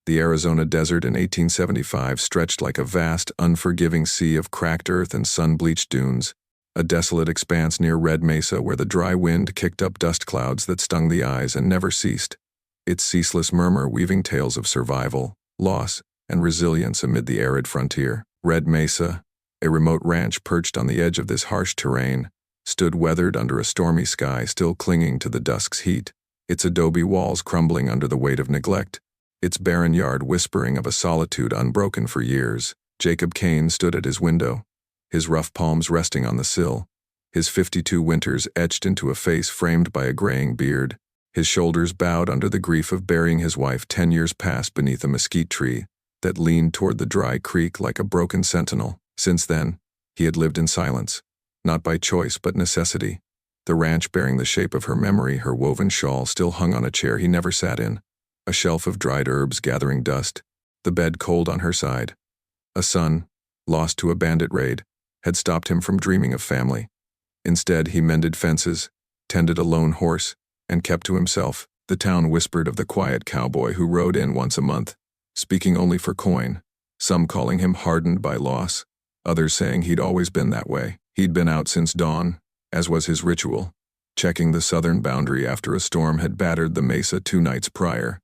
The Arizona desert in 1875 stretched like a vast, unforgiving sea of cracked earth and sun-bleached dunes, a desolate expanse near Red Mesa where the dry wind kicked up dust clouds that stung the eyes and never ceased, its ceaseless murmur weaving tales of survival, loss, and resilience amid the arid frontier. Red Mesa, a remote ranch perched on the edge of this harsh terrain, stood weathered under a stormy sky still clinging to the dusk's heat, its adobe walls crumbling under the weight of neglect, its barren yard whispering of a solitude unbroken for years. Jacob Kane stood at his window, his rough palms resting on the sill, his 52 winters etched into a face framed by a graying beard, his shoulders bowed under the grief of burying his wife 10 years past beneath a mesquite tree that leaned toward the dry creek like a broken sentinel. Since then, he had lived in silence, not by choice but necessity, the ranch bearing the shape of her memory. Her woven shawl still hung on a chair he never sat in, a shelf of dried herbs gathering dust, the bed cold on her side. A son, lost to a bandit raid, had stopped him from dreaming of family. Instead, he mended fences, tended a lone horse, and kept to himself. The town whispered of the quiet cowboy who rode in once a month, speaking only for coin, some calling him hardened by loss, others saying he'd always been that way. He'd been out since dawn, as was his ritual, checking the southern boundary after a storm had battered the mesa 2 nights prior,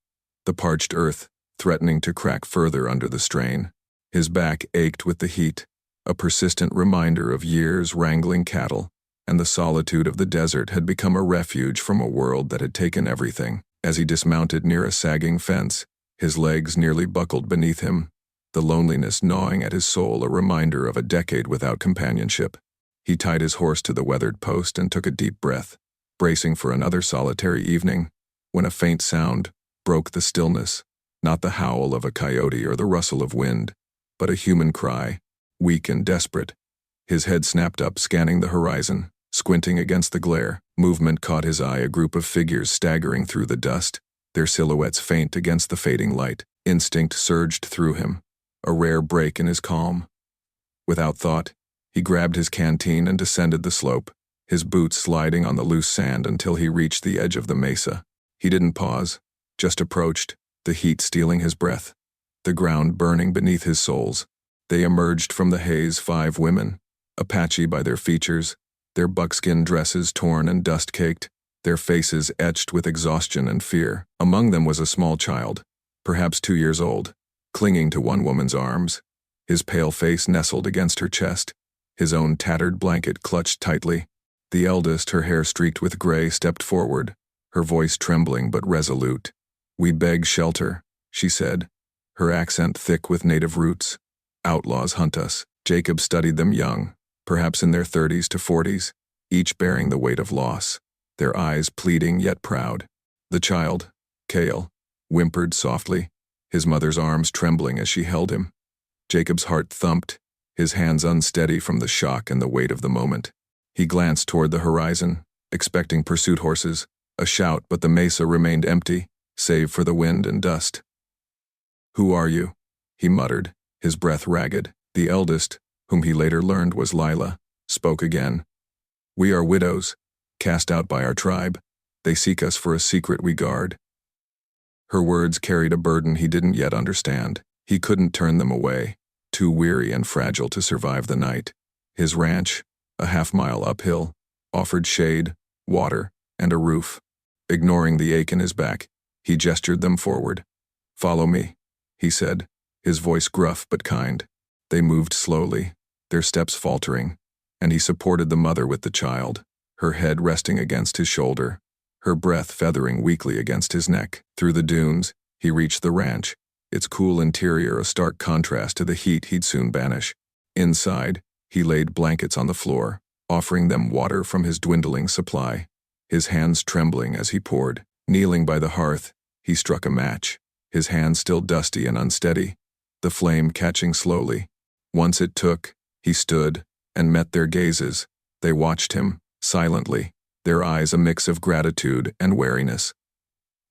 the parched earth threatening to crack further under the strain. His back ached with the heat, a persistent reminder of years wrangling cattle, and the solitude of the desert had become a refuge from a world that had taken everything. As he dismounted near a sagging fence, his legs nearly buckled beneath him, the loneliness gnawing at his soul a reminder of a decade without companionship. He tied his horse to the weathered post and took a deep breath, bracing for another solitary evening, when a faint sound broke the stillness, not the howl of a coyote or the rustle of wind, but a human cry, weak and desperate. His head snapped up, scanning the horizon, squinting against the glare. Movement caught his eye, a group of figures staggering through the dust, their silhouettes faint against the fading light. Instinct surged through him, a rare break in his calm. Without thought, he grabbed his canteen and descended the slope, his boots sliding on the loose sand until he reached the edge of the mesa. He didn't pause, just approached, the heat stealing his breath, the ground burning beneath his soles. They emerged from the haze, 5 women, Apache by their features, their buckskin dresses torn and dust-caked, their faces etched with exhaustion and fear. Among them was a small child, perhaps 2 years old, clinging to one woman's arms, his pale face nestled against her chest, his own tattered blanket clutched tightly. The eldest, her hair streaked with gray, stepped forward, her voice trembling but resolute. "We beg shelter," she said, her accent thick with native roots. "Outlaws hunt us." Jacob studied them young, perhaps in their 30s to 40s, each bearing the weight of loss, their eyes pleading yet proud. The child, Cale, whimpered softly, his mother's arms trembling as she held him. Jacob's heart thumped, his hands unsteady from the shock and the weight of the moment. He glanced toward the horizon, expecting pursuit horses, a shout, but the mesa remained empty, save for the wind and dust. "Who are you?" he muttered, his breath ragged. The eldest, whom he later learned was Lila, spoke again. "We are widows, cast out by our tribe. They seek us for a secret we guard." Her words carried a burden he didn't yet understand. He couldn't turn them away, too weary and fragile to survive the night. His ranch, a half-mile uphill, offered shade, water, and a roof. Ignoring the ache in his back, he gestured them forward. "Follow me," he said, his voice gruff but kind. They moved slowly, their steps faltering, and he supported the mother with the child, her head resting against his shoulder, her breath feathering weakly against his neck. Through the dunes, he reached the ranch, its cool interior a stark contrast to the heat he'd soon banish. Inside, he laid blankets on the floor, offering them water from his dwindling supply, his hands trembling as he poured. Kneeling by the hearth, he struck a match, his hand still dusty and unsteady, the flame catching slowly. Once it took, he stood and met their gazes. They watched him, silently, their eyes a mix of gratitude and wariness.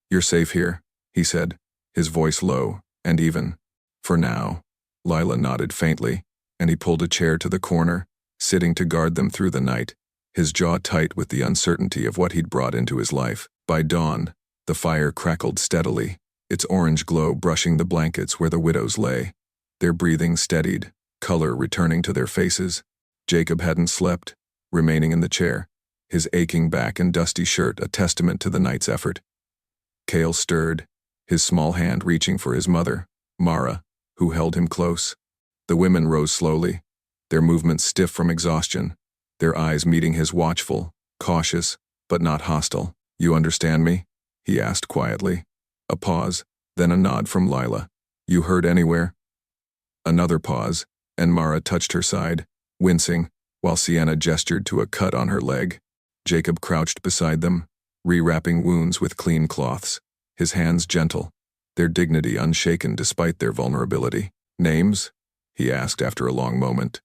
"You're safe here," he said, his voice low and even. "For now." Lila nodded faintly, and he pulled a chair to the corner, sitting to guard them through the night, his jaw tight with the uncertainty of what he'd brought into his life. By dawn, the fire crackled steadily, its orange glow brushing the blankets where the widows lay. Their breathing steadied, color returning to their faces. Jacob hadn't slept, remaining in the chair, his aching back and dusty shirt a testament to the night's effort. Cale stirred, his small hand reaching for his mother, Mara, who held him close. The women rose slowly, their movements stiff from exhaustion, their eyes meeting his watchful, cautious, but not hostile. "You understand me?" he asked quietly. A pause, then a nod from Lila. "You hurt anywhere?" Another pause, and Mara touched her side, wincing, while Sienna gestured to a cut on her leg. Jacob crouched beside them, rewrapping wounds with clean cloths, his hands gentle, their dignity unshaken despite their vulnerability. "Names?" he asked after a long moment.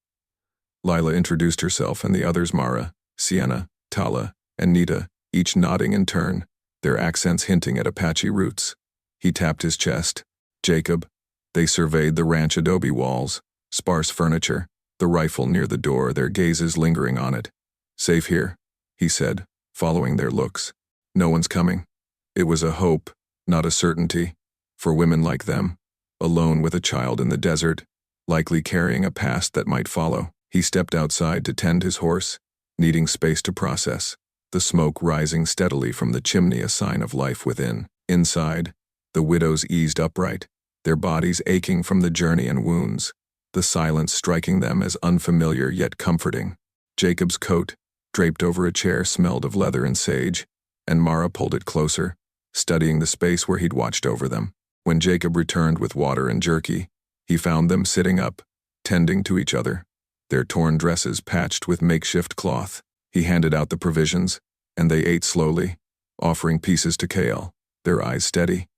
Lila introduced herself and the others Mara, Sienna, Tala, and Nita, each nodding in turn, their accents hinting at Apache roots. He tapped his chest. "Jacob." They surveyed the ranch adobe walls, sparse furniture, the rifle near the door, their gazes lingering on it. "Safe here," he said, following their looks. "No one's coming." It was a hope, not a certainty, for women like them, alone with a child in the desert, likely carrying a past that might follow. He stepped outside to tend his horse, needing space to process, the smoke rising steadily from the chimney a sign of life within. Inside, the widows eased upright, their bodies aching from the journey and wounds, the silence striking them as unfamiliar yet comforting. Jacob's coat, draped over a chair, smelled of leather and sage, and Mara pulled it closer, studying the space where he'd watched over them. When Jacob returned with water and jerky, he found them sitting up, tending to each other, their torn dresses patched with makeshift cloth. He handed out the provisions, and they ate slowly, offering pieces to Cale, their eyes steady.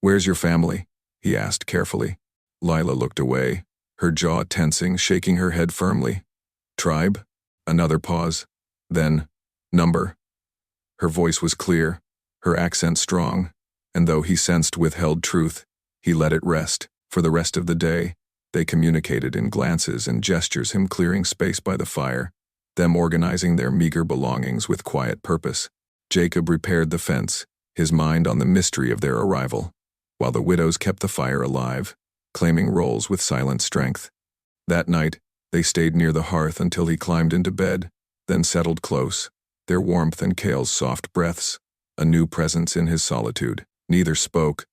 "Where's your family?" he asked carefully. Lila looked away, her jaw tensing, shaking her head firmly. "Tribe?" Another pause. Then, "Number." Her voice was clear, her accent strong, and though he sensed withheld truth, he let it rest. For the rest of the day, they communicated in glances and gestures, him clearing space by the fire, them organizing their meager belongings with quiet purpose. Jacob repaired the fence, his mind on the mystery of their arrival, while the widows kept the fire alive, claiming roles with silent strength. That night, they stayed near the hearth until he climbed into bed, then settled close, their warmth and Cale's soft breaths, a new presence in his solitude. Neither spoke,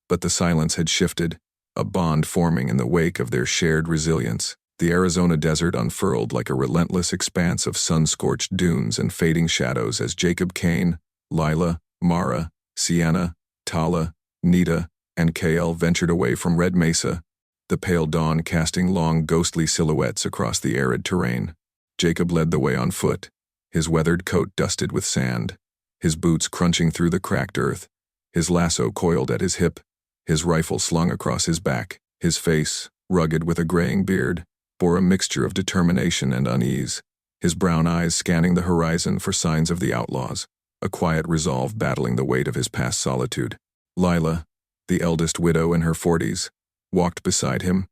but the silence had shifted, a bond forming in the wake of their shared resilience. The Arizona desert unfurled like a relentless expanse of sun-scorched dunes and fading shadows as Jacob Kane, Lila, Mara, Sienna, Tala, Nita, and Cale ventured away from Red Mesa, the pale dawn casting long ghostly silhouettes across the arid terrain. Jacob led the way on foot, his weathered coat dusted with sand, his boots crunching through the cracked earth, his lasso coiled at his hip, his rifle slung across his back. His face, rugged with a graying beard, bore a mixture of determination and unease, his brown eyes scanning the horizon for signs of the outlaws, a quiet resolve battling the weight of his past solitude. Lila, the eldest widow in her 40s, walked beside him,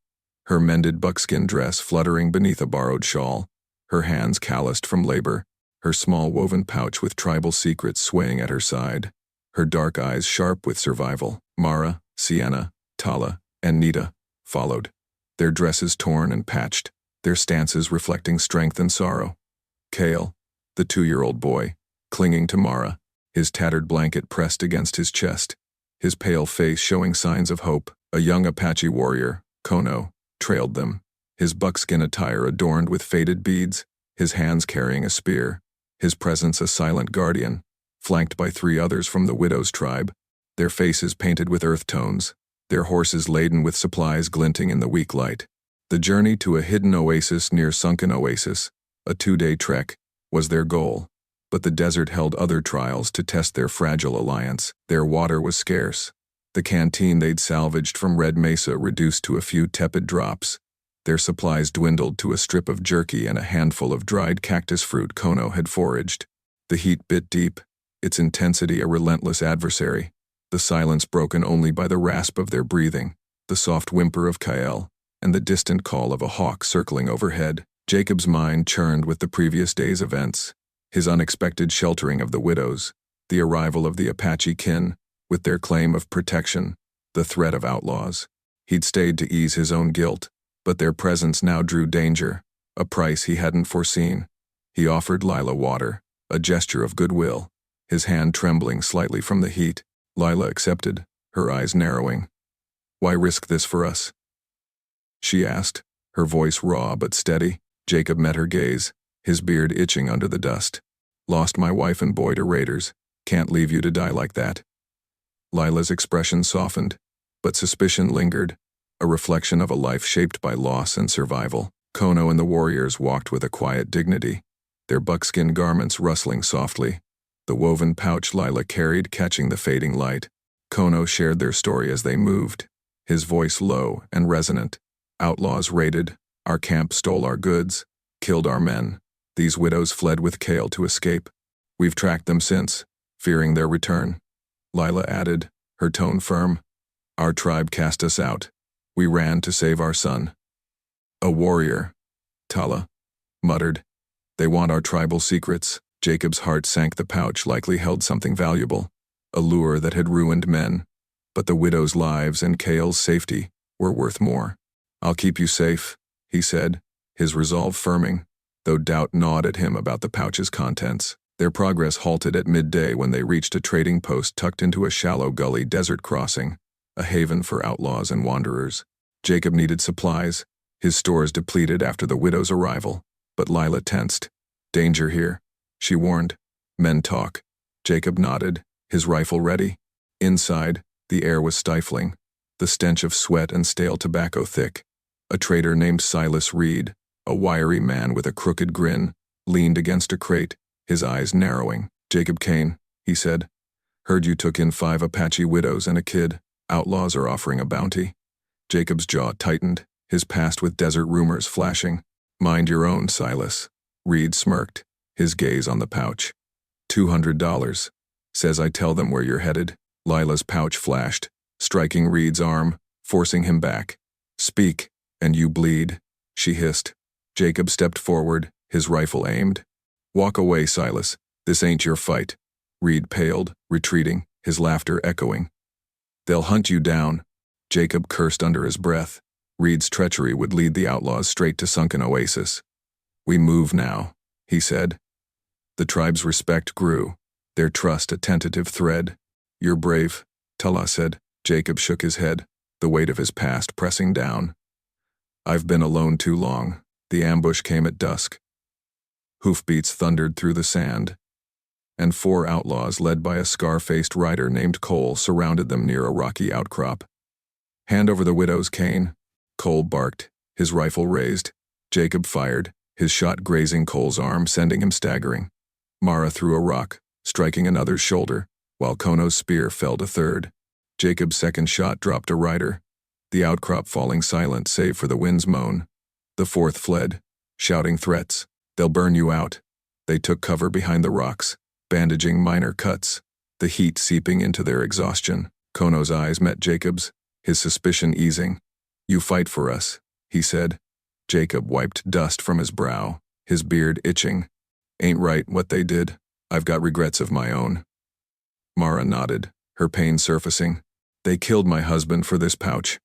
her mended buckskin dress fluttering beneath a borrowed shawl, her hands calloused from labor, her small woven pouch with tribal secrets swaying at her side, her dark eyes sharp with survival. Mara, Sienna, Tala, and Nita followed, their dresses torn and patched, their stances reflecting strength and sorrow. Cale, the 2-year-old boy, clinging to Mara, his tattered blanket pressed against his chest, his pale face showing signs of hope. A young Apache warrior, Kono, trailed them, his buckskin attire adorned with faded beads, his hands carrying a spear, his presence a silent guardian, flanked by 3 others from the widow's tribe, their faces painted with earth tones, their horses laden with supplies glinting in the weak light. The journey to a hidden oasis near Sunken Oasis, a 2-day trek, was their goal, but the desert held other trials to test their fragile alliance. Their water was scarce, the canteen they'd salvaged from Red Mesa reduced to a few tepid drops, their supplies dwindled to a strip of jerky and a handful of dried cactus fruit Kono had foraged. The heat bit deep, its intensity a relentless adversary, the silence broken only by the rasp of their breathing, the soft whimper of Cale, and the distant call of a hawk circling overhead. Jacob's mind churned with the previous day's events, his unexpected sheltering of the widows, the arrival of the Apache kin, with their claim of protection, the threat of outlaws. He'd stayed to ease his own guilt, but their presence now drew danger, a price he hadn't foreseen. He offered Lila water, a gesture of goodwill, his hand trembling slightly from the heat. Lila accepted, her eyes narrowing. "Why risk this for us?" she asked, her voice raw but steady. Jacob met her gaze, his beard itching under the dust. "Lost my wife and boy to raiders. Can't leave you to die like that." Lila's expression softened, but suspicion lingered, a reflection of a life shaped by loss and survival. Kono and the warriors walked with a quiet dignity, their buckskin garments rustling softly, the woven pouch Lila carried catching the fading light. Kono shared their story as they moved, his voice low and resonant. "Outlaws raided, our camp stole our goods, killed our men. These widows fled with Kale to escape. We've tracked them since, fearing their return." Lila added, her tone firm. "Our tribe cast us out. We ran to save our son." "A warrior," Tala muttered. "They want our tribal secrets." Jacob's heart sank. The pouch likely held something valuable, a lure that had ruined men. But the widows' lives and Kale's safety were worth more. "I'll keep you safe," he said, his resolve firming, though doubt gnawed at him about the pouch's contents. Their progress halted at midday when they reached a trading post tucked into a shallow gully desert crossing, a haven for outlaws and wanderers. Jacob needed supplies, his stores depleted after the widow's arrival, but Lila tensed. "Danger here," she warned. "Men talk." Jacob nodded, his rifle ready. Inside, the air was stifling, the stench of sweat and stale tobacco thick. A trader named Silas Reed, a wiry man with a crooked grin, leaned against a crate, his eyes narrowing. "Jacob Kane," he said. "Heard you took in 5 Apache widows and a kid. Outlaws are offering a bounty." Jacob's jaw tightened, his past with desert rumors flashing. "Mind your own, Silas." Reed smirked, his gaze on the pouch. $200. Says I tell them where you're headed." Lila's pouch flashed, striking Reed's arm, forcing him back. "Speak, and you bleed," she hissed. Jacob stepped forward, his rifle aimed. "Walk away, Silas. This ain't your fight." Reed paled, retreating, his laughter echoing. "They'll hunt you down." Jacob cursed under his breath. Reed's treachery would lead the outlaws straight to sunken oasis. "We move now," he said. The tribe's respect grew, their trust a tentative thread. "You're brave," Tala said. Jacob shook his head, the weight of his past pressing down. "I've been alone too long." The ambush came at dusk. Hoofbeats thundered through the sand, and 4 outlaws led by a scar-faced rider named Cole surrounded them near a rocky outcrop. "Hand over the widow's cane," Cole barked, his rifle raised. Jacob fired, his shot grazing Cole's arm, sending him staggering. Mara threw a rock, striking another's shoulder, while Kono's spear felled a third. Jacob's second shot dropped a rider, the outcrop falling silent save for the wind's moan. The 4th fled, shouting threats. "They'll burn you out." They took cover behind the rocks, bandaging minor cuts, the heat seeping into their exhaustion. Kono's eyes met Jacob's, his suspicion easing. "You fight for us," he said. Jacob wiped dust from his brow, his beard itching. "Ain't right what they did. I've got regrets of my own." Mara nodded, her pain surfacing. "They killed my husband for this pouch."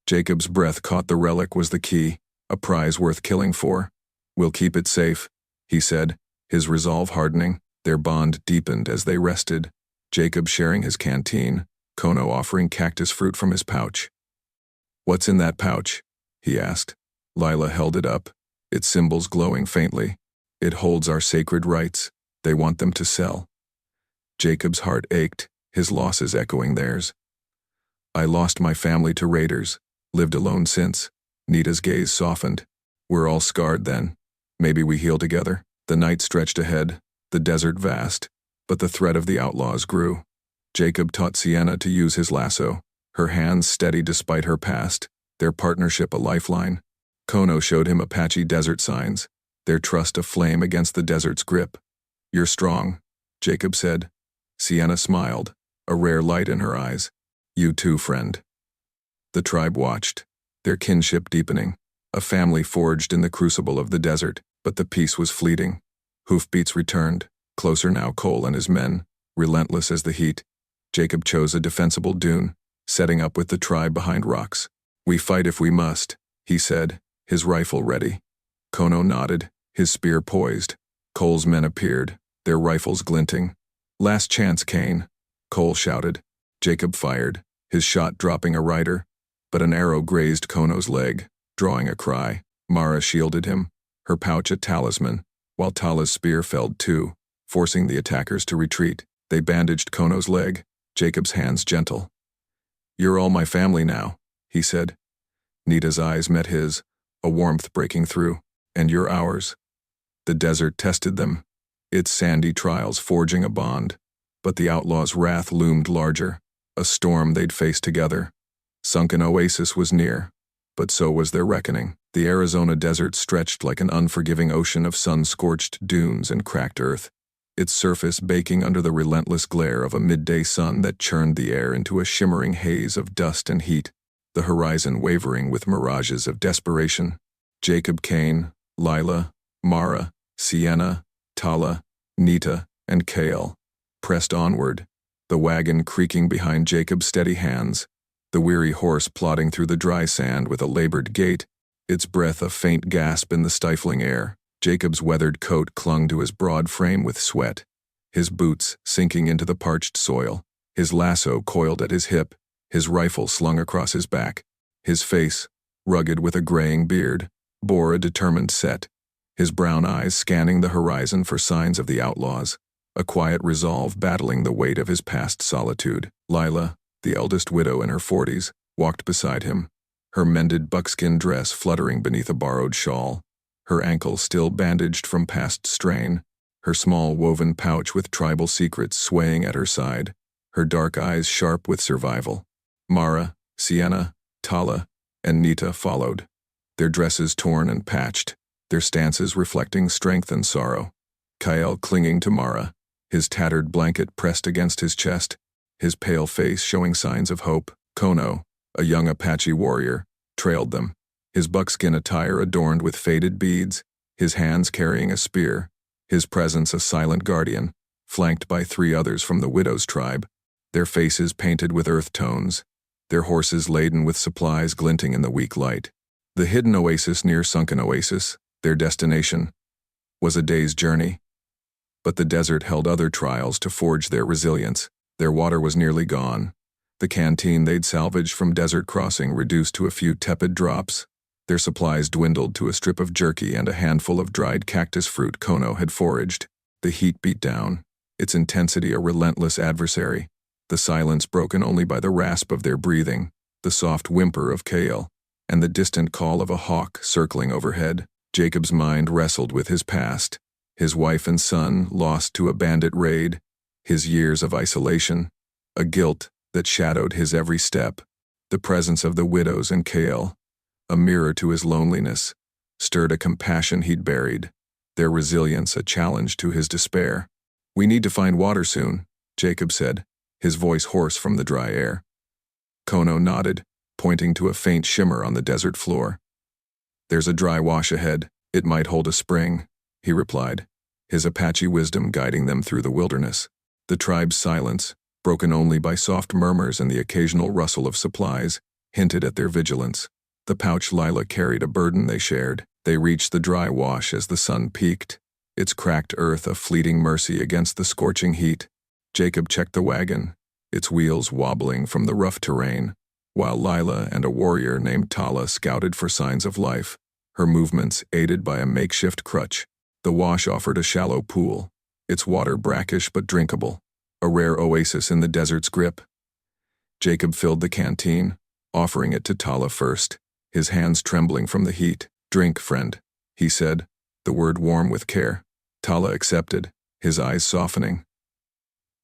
Jacob's breath caught. The relic was the key, a prize worth killing for. "We'll keep it safe," he said, his resolve hardening. Their bond deepened as they rested, Jacob sharing his canteen, Kono offering cactus fruit from his pouch. "What's in that pouch?" he asked. Lila held it up, its symbols glowing faintly. "It holds our sacred rights. They want them to sell." Jacob's heart ached, his losses echoing theirs. "I lost my family to raiders, lived alone since." Nita's gaze softened. "We're all scarred then. Maybe we heal together." The night stretched ahead, the desert vast, but the threat of the outlaws grew. Jacob taught Sienna to use his lasso, her hands steady despite her past, their partnership a lifeline. Kono showed him Apache desert signs, their trust aflame against the desert's grip. "You're strong," Jacob said. Sienna smiled, a rare light in her eyes. "You too, friend." The tribe watched, their kinship deepening, a family forged in the crucible of the desert, but the peace was fleeting. Hoofbeats returned, closer now Cole and his men, relentless as the heat. Jacob chose a defensible dune, setting up with the tribe behind rocks. "We fight if we must," he said, his rifle ready. Kono nodded, his spear poised. Cole's men appeared, their rifles glinting. "Last chance, Kane," Cole shouted. Jacob fired, his shot dropping a rider, but an arrow grazed Kono's leg, drawing a cry. Mara shielded him, her pouch a talisman, while Tala's spear felled too, forcing the attackers to retreat. They bandaged Kono's leg, Jacob's hands gentle. "You're all my family now," he said. Nita's eyes met his, a warmth breaking through. "And you're ours." The desert tested them, its sandy trials forging a bond, but the outlaws' wrath loomed larger, a storm they'd face together. Sunken Oasis was near, but so was their reckoning. The Arizona desert stretched like an unforgiving ocean of sun-scorched dunes and cracked earth, its surface baking under the relentless glare of a midday sun that churned the air into a shimmering haze of dust and heat, the horizon wavering with mirages of desperation. Jacob Kane, Lila, Mara, Sienna, Tala, Nita, and Kale pressed onward, the wagon creaking behind Jacob's steady hands, the weary horse plodding through the dry sand with a labored gait, its breath a faint gasp in the stifling air. Jacob's weathered coat clung to his broad frame with sweat, his boots sinking into the parched soil, his lasso coiled at his hip, his rifle slung across his back. His face, rugged with a graying beard, bore a determined set, his brown eyes scanning the horizon for signs of the outlaws, a quiet resolve battling the weight of his past solitude. Lila, the eldest widow in her 40s, walked beside him, her mended buckskin dress fluttering beneath a borrowed shawl, her ankle still bandaged from past strain, her small woven pouch with tribal secrets swaying at her side, her dark eyes sharp with survival. Mara, Sienna, Tala, and Nita followed, their dresses torn and patched, their stances reflecting strength and sorrow. Kyle clinging to Mara, his tattered blanket pressed against his chest, his pale face showing signs of hope. Kono, a young Apache warrior, trailed them, his buckskin attire adorned with faded beads, his hands carrying a spear, his presence a silent guardian, flanked by 3 others from the widow's tribe, their faces painted with earth tones, their horses laden with supplies glinting in the weak light. The hidden oasis near Sunken Oasis, their destination, was a day's journey. But the desert held other trials to forge their resilience. Their water was nearly gone, the canteen they'd salvaged from Desert Crossing reduced to a few tepid drops. Their supplies dwindled to a strip of jerky and a handful of dried cactus fruit Kono had foraged. The heat beat down, its intensity a relentless adversary, the silence broken only by the rasp of their breathing, the soft whimper of Kale, and the distant call of a hawk circling overhead. Jacob's mind wrestled with his past, his wife and son lost to a bandit raid, his years of isolation, a guilt that shadowed his every step. The presence of the widows and Kale, a mirror to his loneliness, stirred a compassion he'd buried, their resilience a challenge to his despair. "We need to find water soon," Jacob said, his voice hoarse from the dry air. Kono nodded, pointing to a faint shimmer on the desert floor. "There's a dry wash ahead. It might hold a spring," he replied, his Apache wisdom guiding them through the wilderness. The tribe's silence, broken only by soft murmurs and the occasional rustle of supplies, hinted at their vigilance. The pouch Lila carried a burden they shared. They reached the dry wash as the sun peaked, its cracked earth a fleeting mercy against the scorching heat. Jacob checked the wagon, its wheels wobbling from the rough terrain, while Lila and a warrior named Tala scouted for signs of life, her movements aided by a makeshift crutch. The wash offered a shallow pool, its water brackish but drinkable, a rare oasis in the desert's grip. Jacob filled the canteen, offering it to Tala first, his hands trembling from the heat. "Drink, friend," he said, the word warm with care. Tala accepted, his eyes softening.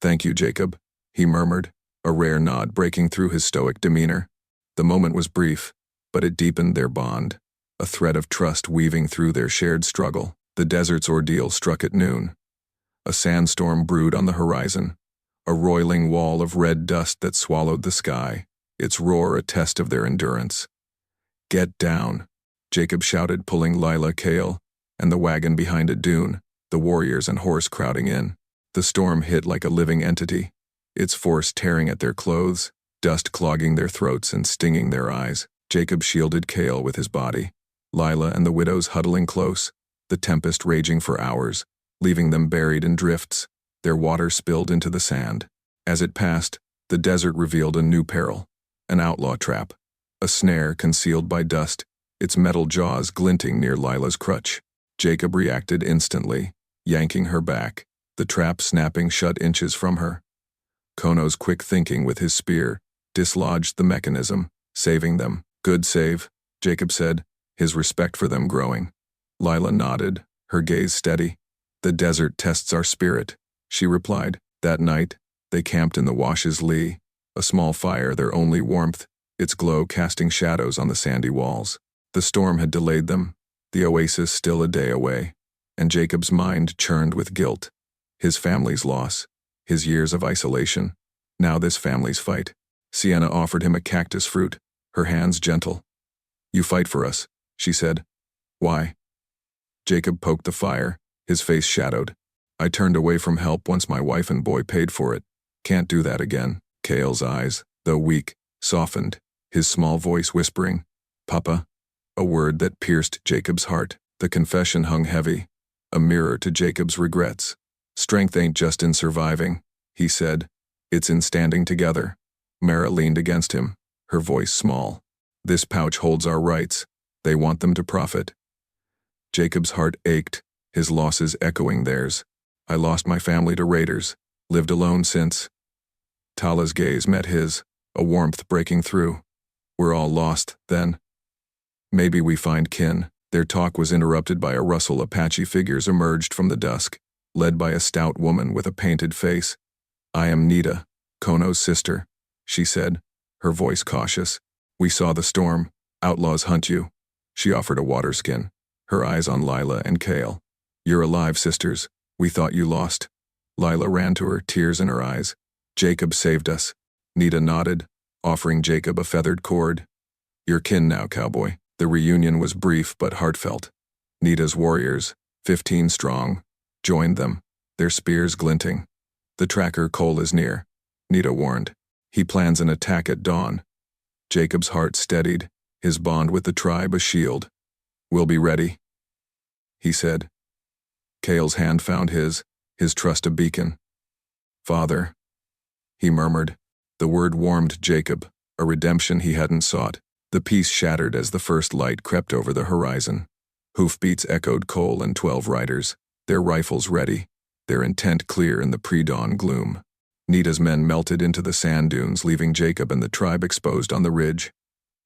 "Thank you, Jacob," he murmured, a rare nod breaking through his stoic demeanor. The moment was brief, but it deepened their bond, a thread of trust weaving through their shared struggle. The desert's ordeal struck at noon. A sandstorm brewed on the horizon, a roiling wall of red dust that swallowed the sky, its roar a test of their endurance. "Get down," Jacob shouted, pulling Lila, Kale, and the wagon behind a dune, the warriors and horse crowding in. The storm hit like a living entity, its force tearing at their clothes, dust clogging their throats and stinging their eyes. Jacob shielded Cale with his body, Lila and the widows huddling close, the tempest raging for hours, leaving them buried in drifts, their water spilled into the sand. As it passed, the desert revealed a new peril, an outlaw trap, a snare concealed by dust, its metal jaws glinting near Lila's crutch. Jacob reacted instantly, yanking her back, the trap snapping shut inches from her. Kono's quick thinking with his spear dislodged the mechanism, saving them. Good save, Jacob said, his respect for them growing. Lila nodded, her gaze steady. The desert tests our spirit, she replied. That night, they camped in the wash's lee, a small fire their only warmth, its glow casting shadows on the sandy walls. The storm had delayed them, the oasis still a day away, and Jacob's mind churned with guilt. His family's loss, his years of isolation, now this family's fight. Sienna offered him a cactus fruit, her hands gentle. You fight for us, she said. Why? Jacob poked the fire, his face shadowed. I turned away from help once my wife and boy paid for it. Can't do that again. Cale's eyes, though weak, softened, his small voice whispering, Papa, a word that pierced Jacob's heart. The confession hung heavy, a mirror to Jacob's regrets. Strength ain't just in surviving, he said. It's in standing together. Mara leaned against him, her voice small. This pouch holds our rights. They want them to profit. Jacob's heart ached, his losses echoing theirs. I lost my family to raiders, lived alone since. Tala's gaze met his, a warmth breaking through. We're all lost, then. Maybe we find kin. Their talk was interrupted by a rustle. Apache figures emerged from the dusk, led by a stout woman with a painted face. I am Nita, Kono's sister, she said, her voice cautious. We saw the storm. Outlaws hunt you. She offered a water skin, her eyes on Lila and Cale. You're alive, sisters. We thought you lost. Lila ran to her, tears in her eyes. Jacob saved us. Nita nodded, offering Jacob a feathered cord. You're kin now, Cowboy. The reunion was brief but heartfelt. Nita's warriors, 15 strong, joined them, their spears glinting. The tracker Cole is near, Nita warned. He plans an attack at dawn. Jacob's heart steadied, his bond with the tribe a shield. We'll be ready, he said. Cale's hand found his trust a beacon. Father, he murmured. The word warmed Jacob, a redemption he hadn't sought. The peace shattered as the first light crept over the horizon. Hoofbeats echoed Cole and 12 riders, their rifles ready, their intent clear in the pre-dawn gloom. Nita's men melted into the sand dunes, leaving Jacob and the tribe exposed on the ridge.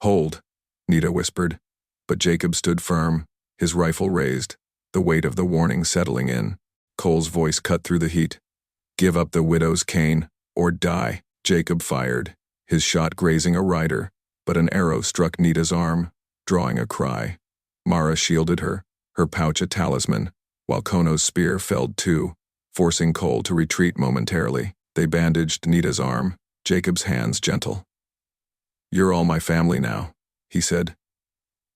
Hold, Nita whispered. But Jacob stood firm, his rifle raised, the weight of the warning settling in. Cole's voice cut through the heat. Give up the widow's cane, or die. Jacob fired, his shot grazing a rider, but an arrow struck Nita's arm, drawing a cry. Mara shielded her, her pouch a talisman, while Kono's spear felled too, forcing Cole to retreat momentarily. They bandaged Nita's arm, Jacob's hands gentle. You're all my family now, he said.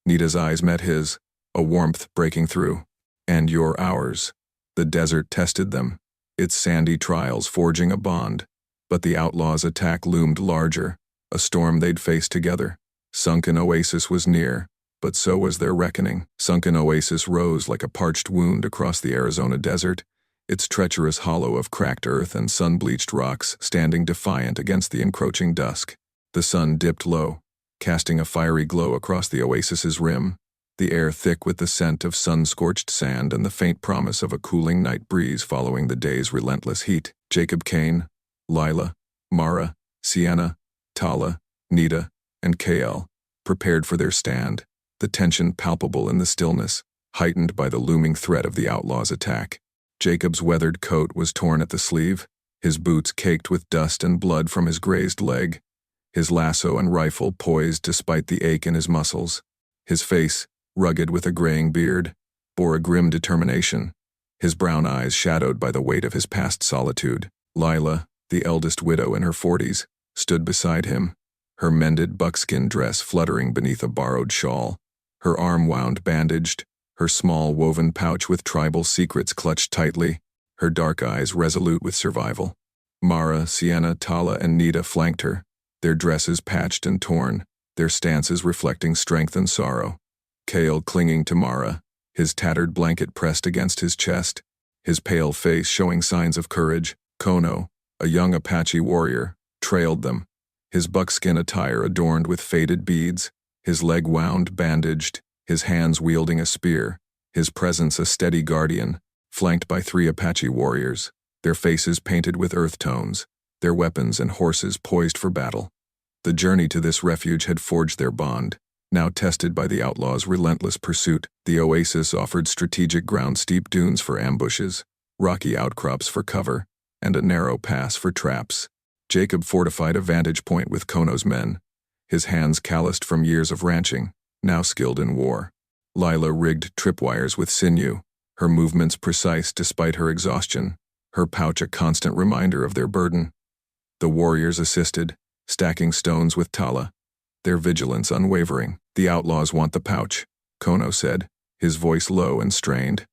Nita's eyes met his, a warmth breaking through. And you're ours. The desert tested them, its sandy trials forging a bond. But the outlaws' attack loomed larger, a storm they'd face together. Sunken Oasis was near, but so was their reckoning. Sunken Oasis rose like a parched wound across the Arizona desert, its treacherous hollow of cracked earth and sun-bleached rocks standing defiant against the encroaching dusk. The sun dipped low, casting a fiery glow across the oasis's rim, the air thick with the scent of sun-scorched sand and the faint promise of a cooling night breeze following the day's relentless heat. Jacob Kane, Lila, Mara, Sienna, Tala, Nita, and Cale prepared for their stand, the tension palpable in the stillness, heightened by the looming threat of the outlaws' attack. Jacob's weathered coat was torn at the sleeve, his boots caked with dust and blood from his grazed leg, his lasso and rifle poised despite the ache in his muscles. His face, rugged with a graying beard, bore a grim determination, his brown eyes shadowed by the weight of his past solitude. Lila, the eldest widow in her 40s, stood beside him, her mended buckskin dress fluttering beneath a borrowed shawl, her arm wound bandaged, her small woven pouch with tribal secrets clutched tightly, her dark eyes resolute with survival. Mara, Sienna, Tala, and Nita flanked her, their dresses patched and torn, their stances reflecting strength and sorrow. Cale clinging to Mara, his tattered blanket pressed against his chest, his pale face showing signs of courage. Kono, a young Apache warrior, trailed them, his buckskin attire adorned with faded beads, his leg wound bandaged, his hands wielding a spear, his presence a steady guardian, flanked by 3 Apache warriors, their faces painted with earth tones, their weapons and horses poised for battle. The journey to this refuge had forged their bond. Now tested by the outlaws' relentless pursuit, the oasis offered strategic ground, steep dunes for ambushes, rocky outcrops for cover, and a narrow pass for traps. Jacob fortified a vantage point with Kono's men, his hands calloused from years of ranching, now skilled in war. Lila rigged tripwires with sinew, her movements precise despite her exhaustion, her pouch a constant reminder of their burden. The warriors assisted, stacking stones with tala, their vigilance unwavering. "The outlaws want the pouch," Kono said, his voice low and strained.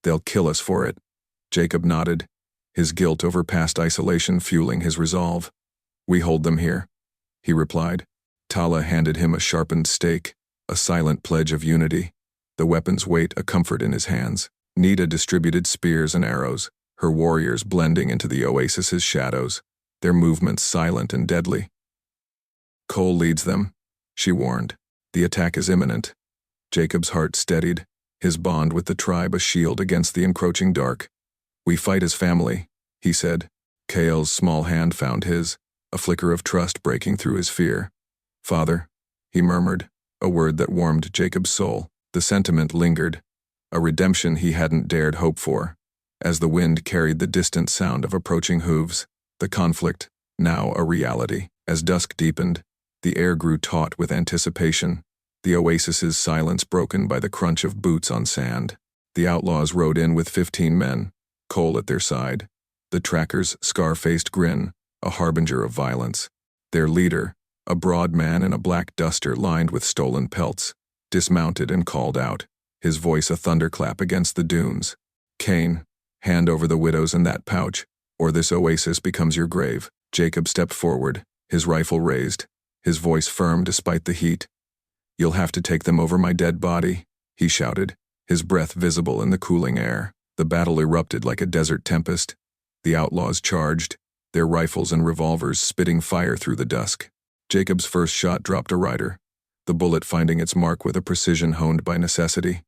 "They'll kill us for it." Jacob nodded, his guilt over past isolation fueling his resolve. "We hold them here," he replied. Tala handed him a sharpened stake, a silent pledge of unity, the weapon's weight a comfort in his hands. Nita distributed spears and arrows, her warriors blending into the oasis's shadows, their movements silent and deadly. "Cole leads them," she warned. "The attack is imminent." Jacob's heart steadied, his bond with the tribe a shield against the encroaching dark. "We fight as family," he said. Cale's small hand found his, a flicker of trust breaking through his fear. "Father," he murmured, a word that warmed Jacob's soul. The sentiment lingered, a redemption he hadn't dared hope for. As the wind carried the distant sound of approaching hooves, the conflict, now a reality. As dusk deepened, the air grew taut with anticipation, the oasis's silence broken by the crunch of boots on sand. The outlaws rode in with 15 men, Cole at their side, the tracker's scar-faced grin, a harbinger of violence. Their leader, a broad man in a black duster lined with stolen pelts, dismounted and called out, his voice a thunderclap against the dunes. "Kane, hand over the widows and that pouch, or this oasis becomes your grave." Jacob stepped forward, his rifle raised, his voice firm despite the heat. "You'll have to take them over my dead body," he shouted, his breath visible in the cooling air. The battle erupted like a desert tempest. The outlaws charged, their rifles and revolvers spitting fire through the dusk. Jacob's first shot dropped a rider, the bullet finding its mark with a precision honed by necessity.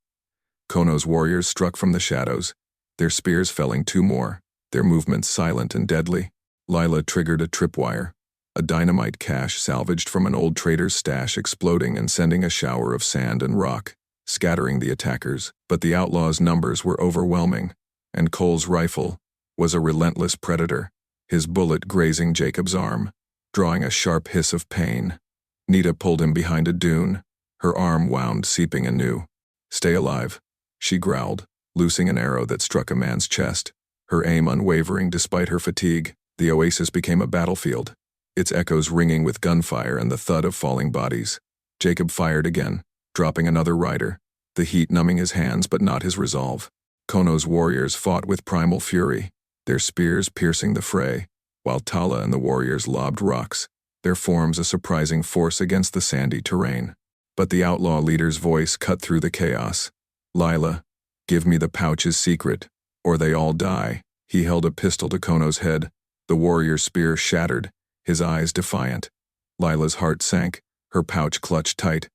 Kono's warriors struck from the shadows, their spears felling 2 more, their movements silent and deadly. Lila triggered a tripwire, a dynamite cache salvaged from an old trader's stash exploding and sending a shower of sand and rock, scattering the attackers. But the outlaws' numbers were overwhelming, and Cole's rifle was a relentless predator, his bullet grazing Jacob's arm, drawing a sharp hiss of pain. Nita pulled him behind a dune, her arm wound seeping anew. "Stay alive," she growled, loosing an arrow that struck a man's chest, her aim unwavering despite her fatigue. The oasis became a battlefield, its echoes ringing with gunfire and the thud of falling bodies. Jacob fired again, dropping another rider, the heat numbing his hands but not his resolve. Kono's warriors fought with primal fury, their spears piercing the fray, while Tala and the warriors lobbed rocks, their forms a surprising force against the sandy terrain. But the outlaw leader's voice cut through the chaos. "Lila, give me the pouch's secret, or they all die." He held a pistol to Kono's head, the warrior's spear shattered, his eyes defiant. Lila's heart sank, her pouch clutched tight.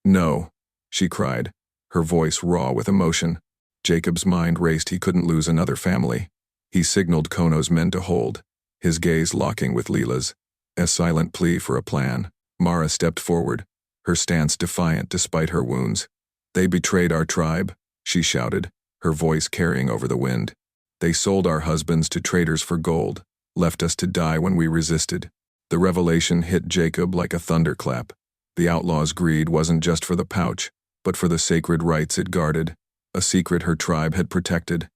"No," she cried, her voice raw with emotion. Jacob's mind raced. He couldn't lose another family. He signaled Kono's men to hold, his gaze locking with Lila's, a silent plea for a plan. Mara stepped forward, her stance defiant despite her wounds. "They betrayed our tribe," she shouted, her voice carrying over the wind. "They sold our husbands to traders for gold, left us to die when we resisted." The revelation hit Jacob like a thunderclap. The outlaw's greed wasn't just for the pouch, but for the sacred rights it guarded, a secret her tribe had protected.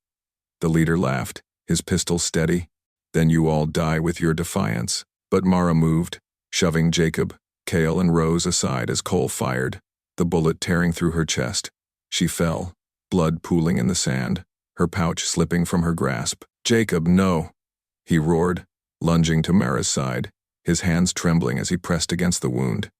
The leader laughed, his pistol steady. "Then you all die with your defiance." But Mara moved, shoving Jacob, Cale and Rose aside as Cole fired, the bullet tearing through her chest. She fell, blood pooling in the sand, her pouch slipping from her grasp. "Jacob, no!" he roared, lunging to Mara's side, his hands trembling as he pressed against the wound.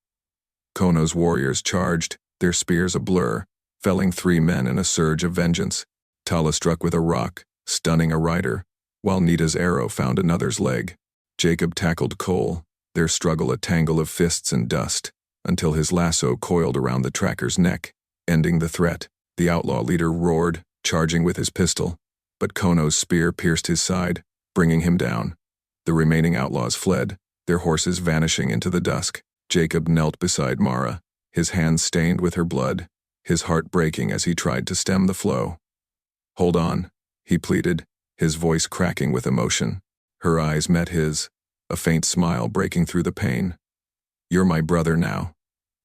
Kono's warriors charged, their spears a blur, felling 3 men in a surge of vengeance. Tala struck with a rock, stunning a rider, while Nita's arrow found another's leg. Jacob tackled Cole, their struggle a tangle of fists and dust, until his lasso coiled around the tracker's neck, ending the threat. The outlaw leader roared, charging with his pistol, but Kono's spear pierced his side, bringing him down. The remaining outlaws fled, their horses vanishing into the dusk. Jacob knelt beside Mara, his hands stained with her blood, his heart breaking as he tried to stem the flow. "Hold on," he pleaded, his voice cracking with emotion. Her eyes met his, a faint smile breaking through the pain. "You're my brother now,"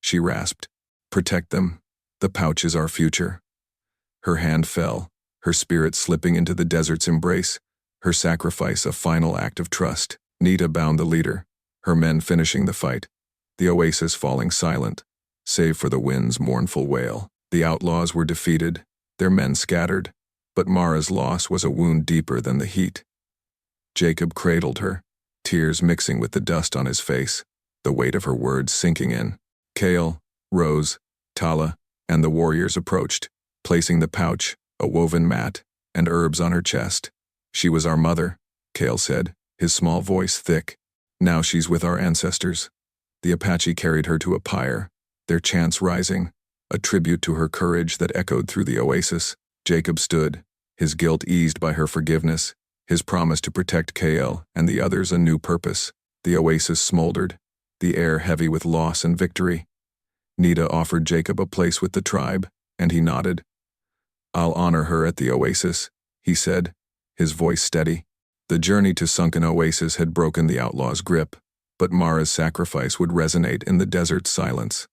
she rasped. "Protect them. The pouch is our future." Her hand fell, her spirit slipping into the desert's embrace, her sacrifice a final act of trust. Nita bound the leader, her men finishing the fight, the oasis falling silent, save for the wind's mournful wail. The outlaws were defeated, their men scattered, but Mara's loss was a wound deeper than the heat. Jacob cradled her, tears mixing with the dust on his face, the weight of her words sinking in. Kale, Rose, Tala, and the warriors approached, placing the pouch, a woven mat, and herbs on her chest. "She was our mother," Kale said, his small voice thick. "Now she's with our ancestors." The Apache carried her to a pyre, their chants rising, a tribute to her courage that echoed through the oasis. Jacob stood, his guilt eased by her forgiveness, his promise to protect Kale and the others a new purpose. The oasis smoldered, the air heavy with loss and victory. Nita offered Jacob a place with the tribe, and he nodded. "I'll honor her at the oasis," he said, his voice steady. The journey to Sunken Oasis had broken the outlaw's grip, but Mara's sacrifice would resonate in the desert's silence.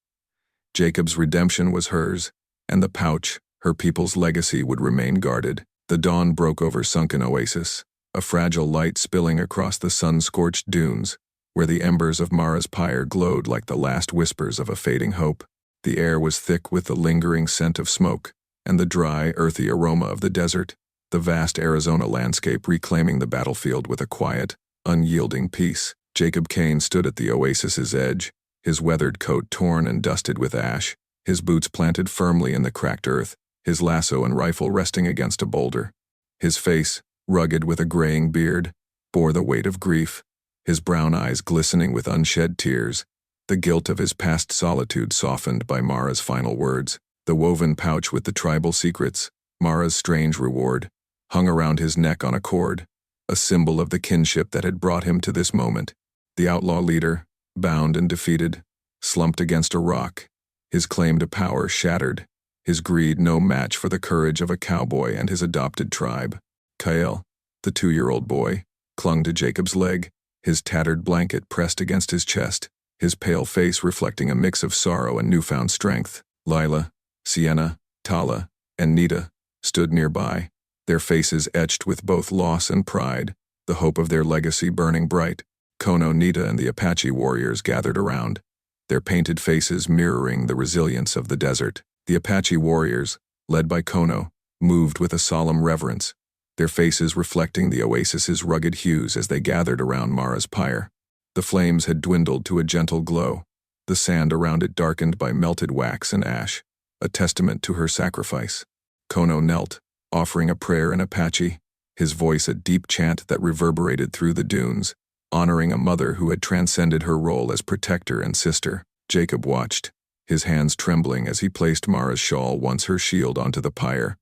Jacob's redemption was hers, and the pouch, her people's legacy, would remain guarded. The dawn broke over Sunken Oasis, a fragile light spilling across the sun-scorched dunes, where the embers of Mara's pyre glowed like the last whispers of a fading hope. The air was thick with the lingering scent of smoke, and the dry, earthy aroma of the desert, the vast Arizona landscape reclaiming the battlefield with a quiet, unyielding peace. Jacob Kane stood at the oasis's edge, his weathered coat torn and dusted with ash, his boots planted firmly in the cracked earth, his lasso and rifle resting against a boulder. His face, rugged with a graying beard, bore the weight of grief, his brown eyes glistening with unshed tears, the guilt of his past solitude softened by Mara's final words. The woven pouch with the tribal secrets, Mara's strange reward, hung around his neck on a cord, a symbol of the kinship that had brought him to this moment. The outlaw leader, bound and defeated, slumped against a rock, his claim to power shattered, his greed no match for the courage of a cowboy and his adopted tribe. Kyle, the 2-year-old boy, clung to Jacob's leg, his tattered blanket pressed against his chest, his pale face reflecting a mix of sorrow and newfound strength. Lila, Sienna, Tala, and Nita stood nearby, their faces etched with both loss and pride, the hope of their legacy burning bright. Kono, Nita, and the Apache warriors gathered around, their painted faces mirroring the resilience of the desert. The Apache warriors, led by Kono, moved with a solemn reverence, their faces reflecting the oasis's rugged hues as they gathered around Mara's pyre. The flames had dwindled to a gentle glow, the sand around it darkened by melted wax and ash, a testament to her sacrifice. Kono knelt, offering a prayer in Apache, his voice a deep chant that reverberated through the dunes, honoring a mother who had transcended her role as protector and sister. Jacob watched, his hands trembling as he placed Mara's shawl once her shield onto the pyre,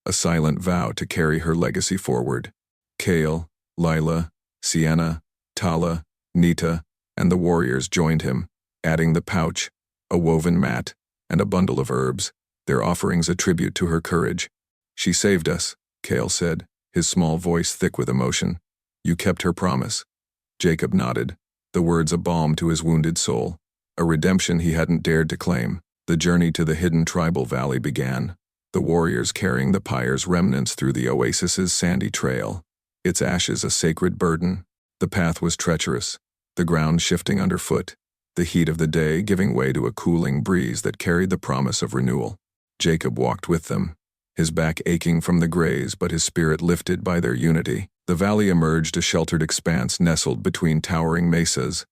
a silent vow to carry her legacy forward. Kale, Lila, Sienna, Tala, Nita, and the warriors joined him, adding the pouch, a woven mat, and a bundle of herbs, their offerings a tribute to her courage. "She saved us," Kale said, his small voice thick with emotion. "You kept her promise." Jacob nodded, the words a balm to his wounded soul, a redemption he hadn't dared to claim. The journey to the hidden tribal valley began, the warriors carrying the pyre's remnants through the oasis's sandy trail, its ashes a sacred burden. The path was treacherous, the ground shifting underfoot, the heat of the day giving way to a cooling breeze that carried the promise of renewal. Jacob walked with them, his back aching from the graze but his spirit lifted by their unity. The valley emerged a sheltered expanse nestled between towering mesas,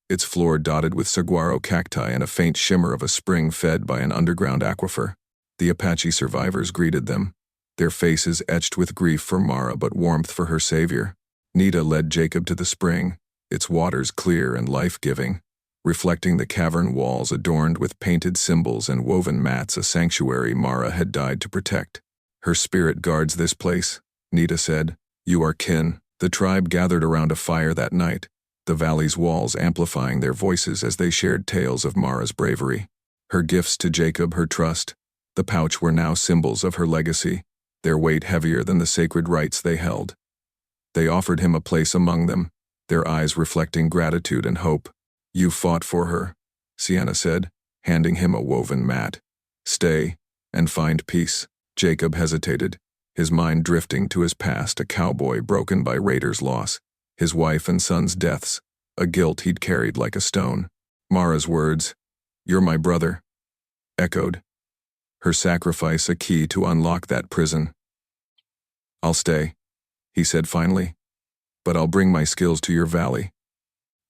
its floor dotted with saguaro cacti and a faint shimmer of a spring fed by an underground aquifer. The Apache survivors greeted them, their faces etched with grief for Mara but warmth for her savior. Nita led Jacob to the spring, its waters clear and life-giving, reflecting the cavern walls adorned with painted symbols and woven mats, a sanctuary Mara had died to protect. Her spirit guards this place, Nita said. You are kin. The tribe gathered around a fire that night, the valley's walls amplifying their voices as they shared tales of Mara's bravery. Her gifts to Jacob, her trust, the pouch were now symbols of her legacy, their weight heavier than the sacred rites they held. They offered him a place among them, their eyes reflecting gratitude and hope. You fought for her, Sienna said, handing him a woven mat. Stay, and find peace. Jacob hesitated, his mind drifting to his past, a cowboy broken by Raiders' loss, his wife and son's deaths, a guilt he'd carried like a stone. Mara's words, "You're my brother," echoed, her sacrifice a key to unlock that prison. I'll stay, he said finally, but I'll bring my skills to your valley.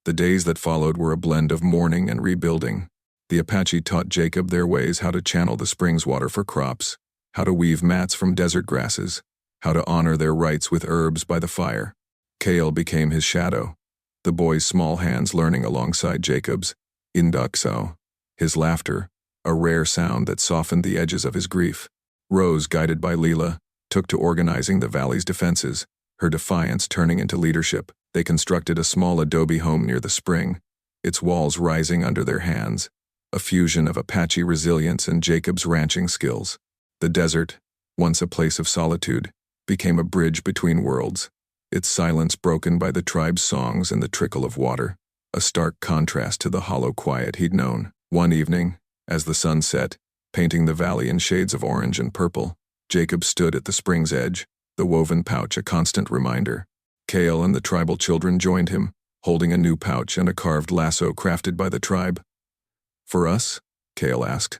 The days that followed were a blend of mourning and rebuilding. The Apache taught Jacob their ways, how to channel the spring's water for crops, how to weave mats from desert grasses, how to honor their rites with herbs by the fire. Kale became his shadow, the boy's small hands learning alongside Jacob's. Induxo, his laughter, a rare sound that softened the edges of his grief. Rose, guided by Leela, took to organizing the valley's defenses, her defiance turning into leadership. They constructed a small adobe home near the spring, its walls rising under their hands, a fusion of Apache resilience and Jacob's ranching skills. The desert, once a place of solitude, became a bridge between worlds, its silence broken by the tribe's songs and the trickle of water, a stark contrast to the hollow quiet he'd known. One evening, as the sun set, painting the valley in shades of orange and purple, Jacob stood at the spring's edge, the woven pouch a constant reminder. Kale and the tribal children joined him, holding a new pouch and a carved lasso crafted by the tribe. For us? Kale asked.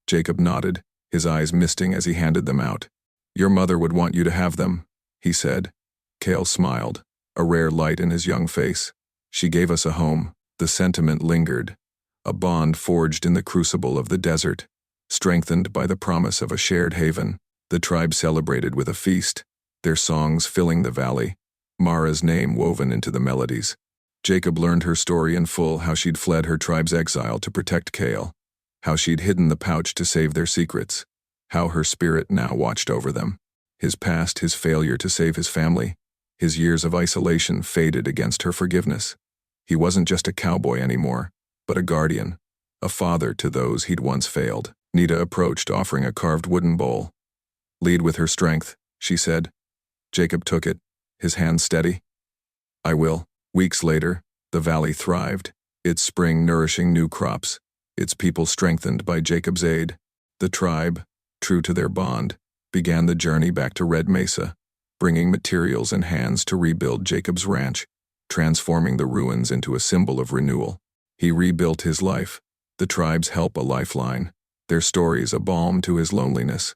Jacob nodded, his eyes misting as he handed them out. Your mother would want you to have them, he said. Kale smiled, a rare light in his young face. She gave us a home. The sentiment lingered, a bond forged in the crucible of the desert, strengthened by the promise of a shared haven. The tribe celebrated with a feast, their songs filling the valley, Mara's name woven into the melodies. Jacob learned her story in full, how she'd fled her tribe's exile to protect Kale, how she'd hidden the pouch to save their secrets, how her spirit now watched over them. His past, his failure to save his family, his years of isolation faded against her forgiveness. He wasn't just a cowboy anymore, but a guardian, a father to those he'd once failed. Nita approached, offering a carved wooden bowl. Lead with her strength, she said. Jacob took it, his hand steady. I will. Weeks later, the valley thrived, its spring nourishing new crops, its people strengthened by Jacob's aid. The tribe, true to their bond, began the journey back to Red Mesa, bringing materials and hands to rebuild Jacob's ranch, transforming the ruins into a symbol of renewal. He rebuilt his life, the tribe's help a lifeline, their stories a balm to his loneliness.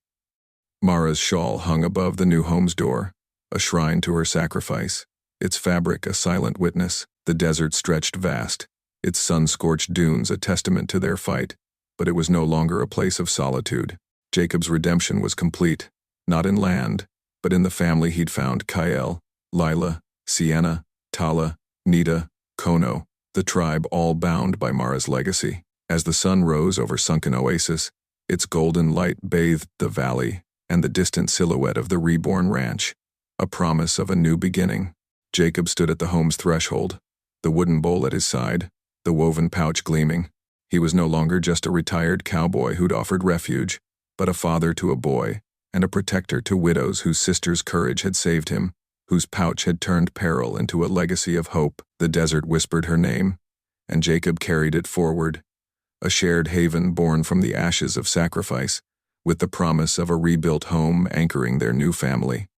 Mara's shawl hung above the new home's door, a shrine to her sacrifice, its fabric a silent witness. The desert stretched vast, its sun-scorched dunes a testament to their fight, but it was no longer a place of solitude. Jacob's redemption was complete, not in land, but in the family he'd found: Kyle, Lila, Sienna, Tala, Nita, Kono, the tribe all bound by Mara's legacy. As the sun rose over sunken oasis, its golden light bathed the valley and the distant silhouette of the reborn ranch, a promise of a new beginning. Jacob stood at the home's threshold, the wooden bowl at his side, the woven pouch gleaming. He was no longer just a retired cowboy who'd offered refuge, but a father to a boy and a protector to widows whose sister's courage had saved him, whose pouch had turned peril into a legacy of hope. The desert whispered her name, and Jacob carried it forward, a shared haven born from the ashes of sacrifice, with the promise of a rebuilt home anchoring their new family.